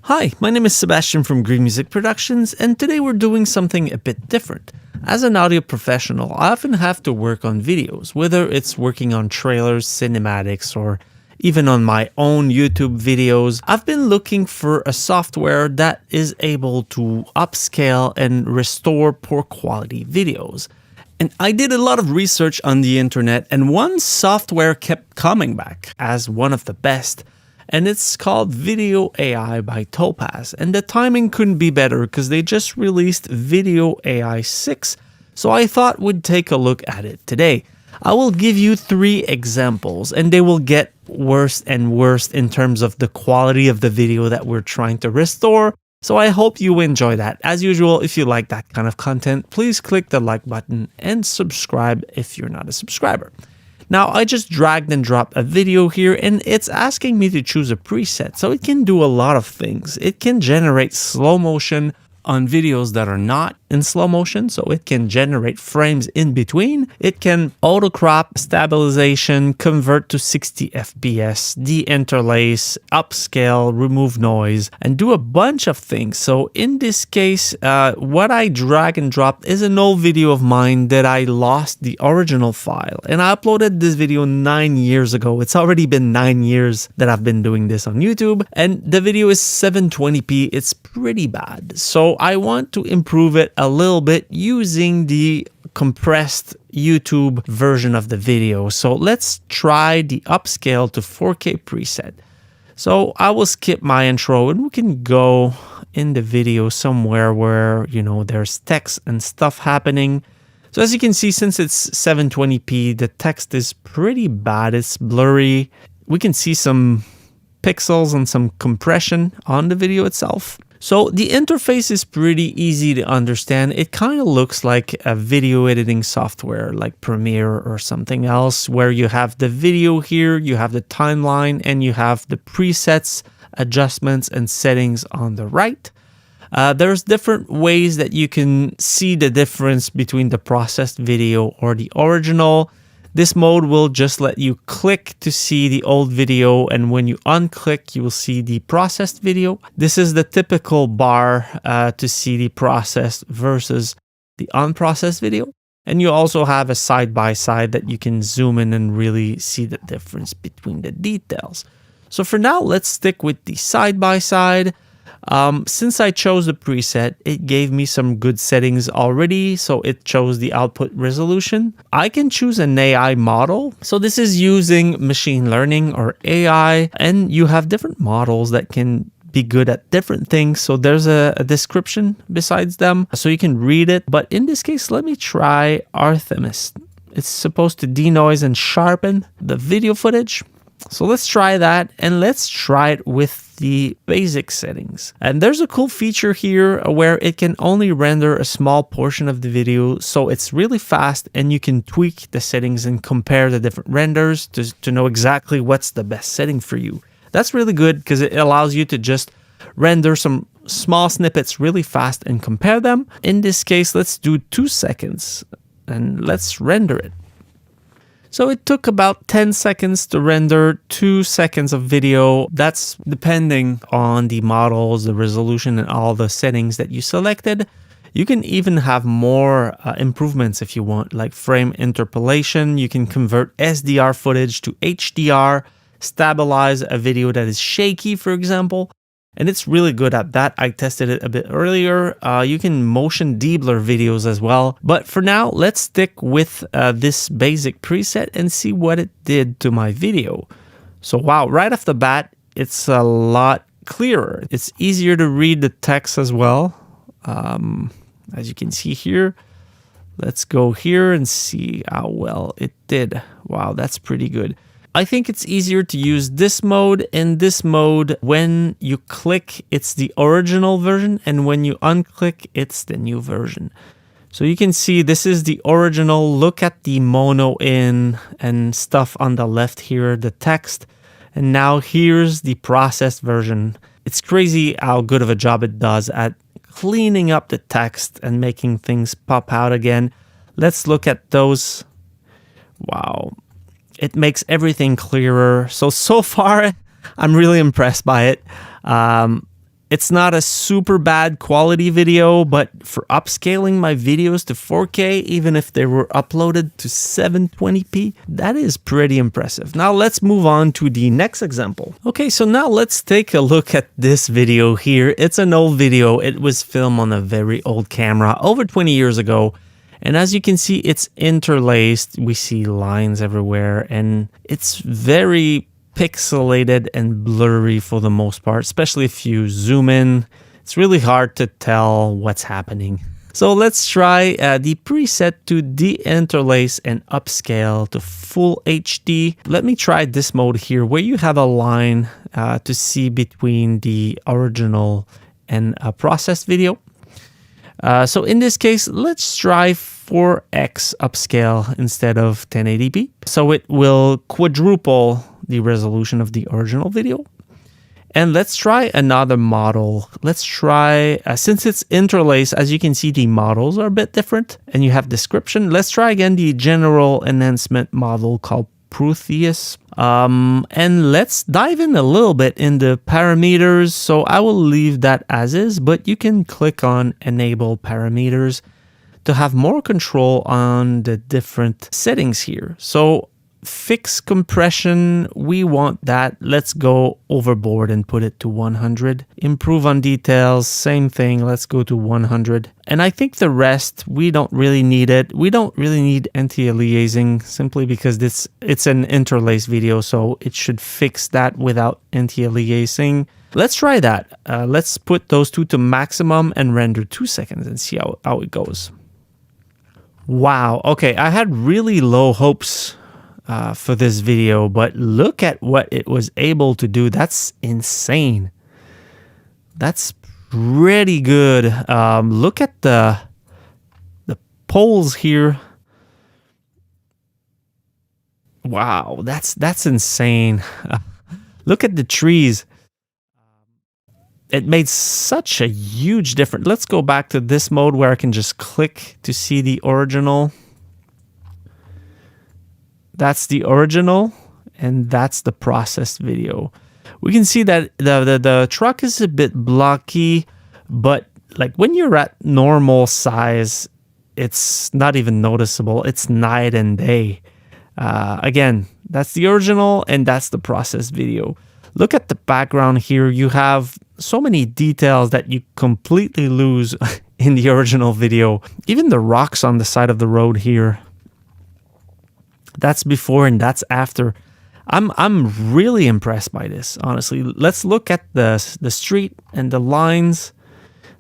Hi, my name is Sebastian from Green Music Productions, and today we're doing something a bit different. As an audio professional, I often have to work on videos, whether it's working on trailers, cinematics, or even on my own YouTube videos. I've been looking for a software that is able to upscale and restore poor quality videos. And I did a lot of research on the internet, and one software kept coming back as one of the best. And it's called Video AI by Topaz. And the timing couldn't be better because they just released Video AI 6. So I thought we'd take a look at it today. I will give you 3 examples and they will get worse and worse in terms of the quality of the video that we're trying to restore. So I hope you enjoy that. As usual, if you like that kind of content, please click the like button and subscribe if you're not a subscriber. Now, I just dragged and dropped a video here and it's asking me to choose a preset. So it can do a lot of things. It can generate slow motion on videos that are not in slow motion. So it can generate frames in between. It can auto crop, stabilization, convert to 60 FPS, de-interlace, upscale, remove noise, and do a bunch of things. So in this case, what I drag and dropped is an old video of mine that I lost the original file. And I uploaded this video 9 years ago. It's already been 9 years that I've been doing this on YouTube. And the video is 720p. It's pretty bad. So I want to improve it a little bit using the compressed YouTube version of the video. So let's try the upscale to 4K preset. So I will skip my intro and we can go in the video somewhere where, there's text and stuff happening. So as you can see, since it's 720p, the text is pretty bad. It's blurry. We can see some pixels and some compression on the video itself. So the interface is pretty easy to understand. It kind of looks like a video editing software like Premiere or something else, where you have the video here, you have the timeline, and you have the presets, adjustments, and settings on the right. There's different ways that you can see the difference between the processed video or the original. This mode will just let you click to see the old video, and when you unclick, you will see the processed video. This is the typical bar to see the processed versus the unprocessed video. And you also have a side-by-side that you can zoom in and really see the difference between the details. So for now, let's stick with the side-by-side. Since I chose the preset, it gave me some good settings already. So it chose the output resolution. I can choose an AI model. So this is using machine learning or AI, and you have different models that can be good at different things. So there's a description besides them, so you can read it. But in this case, let me try Artemis. It's supposed to denoise and sharpen the video footage. So let's try that, and let's try it with the basic settings. And there's a cool feature here where it can only render a small portion of the video, so it's really fast, and you can tweak the settings and compare the different renders to know exactly what's the best setting for you. That's really good because it allows you to just render some small snippets really fast and compare them. In this case, let's do 2 seconds and let's render it. So it took about 10 seconds to render 2 seconds of video. That's depending on the models, the resolution, and all the settings that you selected. You can even have more improvements if you want, like frame interpolation. You can convert SDR footage to HDR, stabilize a video that is shaky, for example. And it's really good at that. I tested it a bit earlier. You can motion deblur videos as well. But for now, let's stick with this basic preset and see what it did to my video. So wow, right off the bat, it's a lot clearer. It's easier to read the text as well. As you can see here, let's go here and see how well it did. Wow, that's pretty good. I think it's easier to use this mode. In this mode, when you click, it's the original version, and when you unclick, it's the new version. So you can see this is the original. Look at the mono in and stuff on the left here, the text. And now here's the processed version. It's crazy how good of a job it does at cleaning up the text and making things pop out again. Let's look at those. Wow. It makes everything clearer. So far, I'm really impressed by it. It's not a super bad quality video, but for upscaling my videos to 4K, even if they were uploaded to 720p, that is pretty impressive. Now let's move on to the next example. Okay, so now let's take a look at this video here. It's an old video. It was filmed on a very old camera over 20 years ago. And as you can see, it's interlaced. We see lines everywhere, and it's very pixelated and blurry for the most part, especially if you zoom in. It's really hard to tell what's happening. So let's try the preset to de-interlace and upscale to full HD. Let me try this mode here where you have a line to see between the original and a processed video. So in this case, let's try 4x upscale instead of 1080p. So it will quadruple the resolution of the original video. And let's try another model. Let's try, since it's interlaced, as you can see, the models are a bit different and you have description. Let's try again the general enhancement model called Protheus. And let's dive in a little bit in the parameters. So I will leave that as is, but you can click on enable parameters to have more control on the different settings here. So fixed compression, we want that. Let's go overboard and put it to 100. Improve on details, same thing. Let's go to 100. And I think the rest, we don't really need it. We don't really need anti-aliasing simply because it's an interlaced video, so it should fix that without anti-aliasing. Let's try that. Let's put those two to maximum and render 2 seconds and see how it goes. Wow. Okay, I had really low hopes for this video, but look at what it was able to do. That's insane. That's pretty good. Look at the poles here. Wow, that's insane. Look at the trees. It made such a huge difference. Let's go back to this mode where I can just click to see the original. That's the original, and that's the processed video. We can see that the truck is a bit blocky, but like when you're at normal size, it's not even noticeable. It's night and day. Again, that's the original, and that's the processed video. Look at the background here. You have so many details that you completely lose in the original video. Even the rocks on the side of the road here. That's before and that's after. I'm really impressed by this, honestly. Let's look at the street and the lines.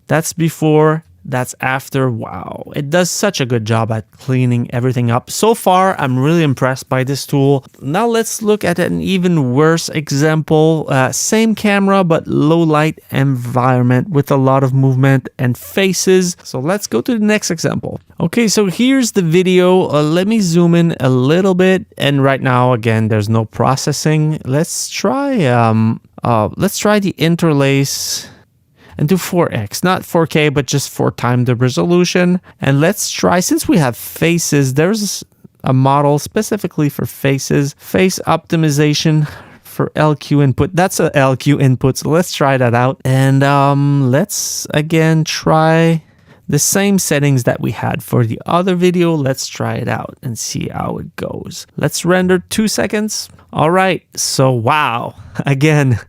That's before, that's after. Wow, it does such a good job at cleaning everything up. So far, I'm really impressed by this tool. Now let's look at an even worse example. Same camera, but low light environment with a lot of movement and faces. So let's go to the next example. Okay, so here's the video. Let me zoom in a little bit. And right now, again, there's no processing. Let's try the interlace and do 4x, not 4K, but just 4 times the resolution. And let's try, since we have faces, there's a model specifically for faces, face optimization for LQ input. That's a LQ input, so let's try that out. And let's again try the same settings that we had for the other video. Let's try it out and see how it goes. Let's render 2 seconds. All right, so wow, again,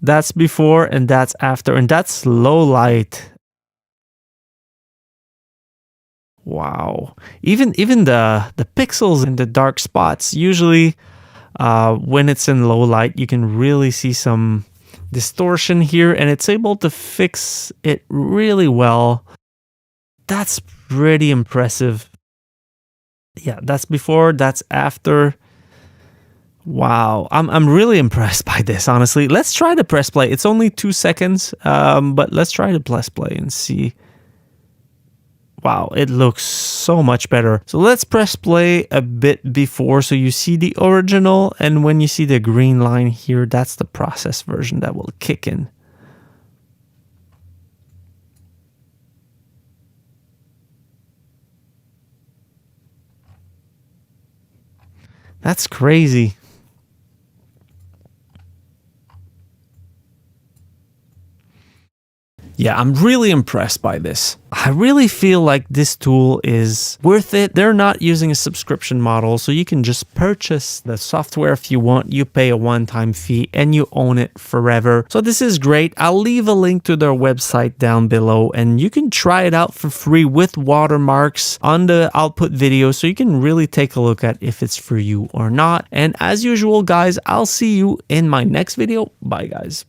that's before and that's after, and that's low light. Wow. Even the pixels in the dark spots, usually when it's in low light, you can really see some distortion here, and it's able to fix it really well. That's pretty impressive. Yeah, that's before, that's after. Wow, I'm really impressed by this, honestly. Let's try to press play. It's only 2 seconds, but let's try to press play and see. Wow, it looks so much better. So let's press play a bit before so you see the original, and when you see the green line here, that's the processed version that will kick in. That's crazy. Yeah, I'm really impressed by this. I really feel like this tool is worth it. They're not using a subscription model, so you can just purchase the software if you want. You pay a one-time fee and you own it forever. So this is great. I'll leave a link to their website down below and you can try it out for free with watermarks on the output video, so you can really take a look at if it's for you or not. And as usual, guys, I'll see you in my next video. Bye, guys.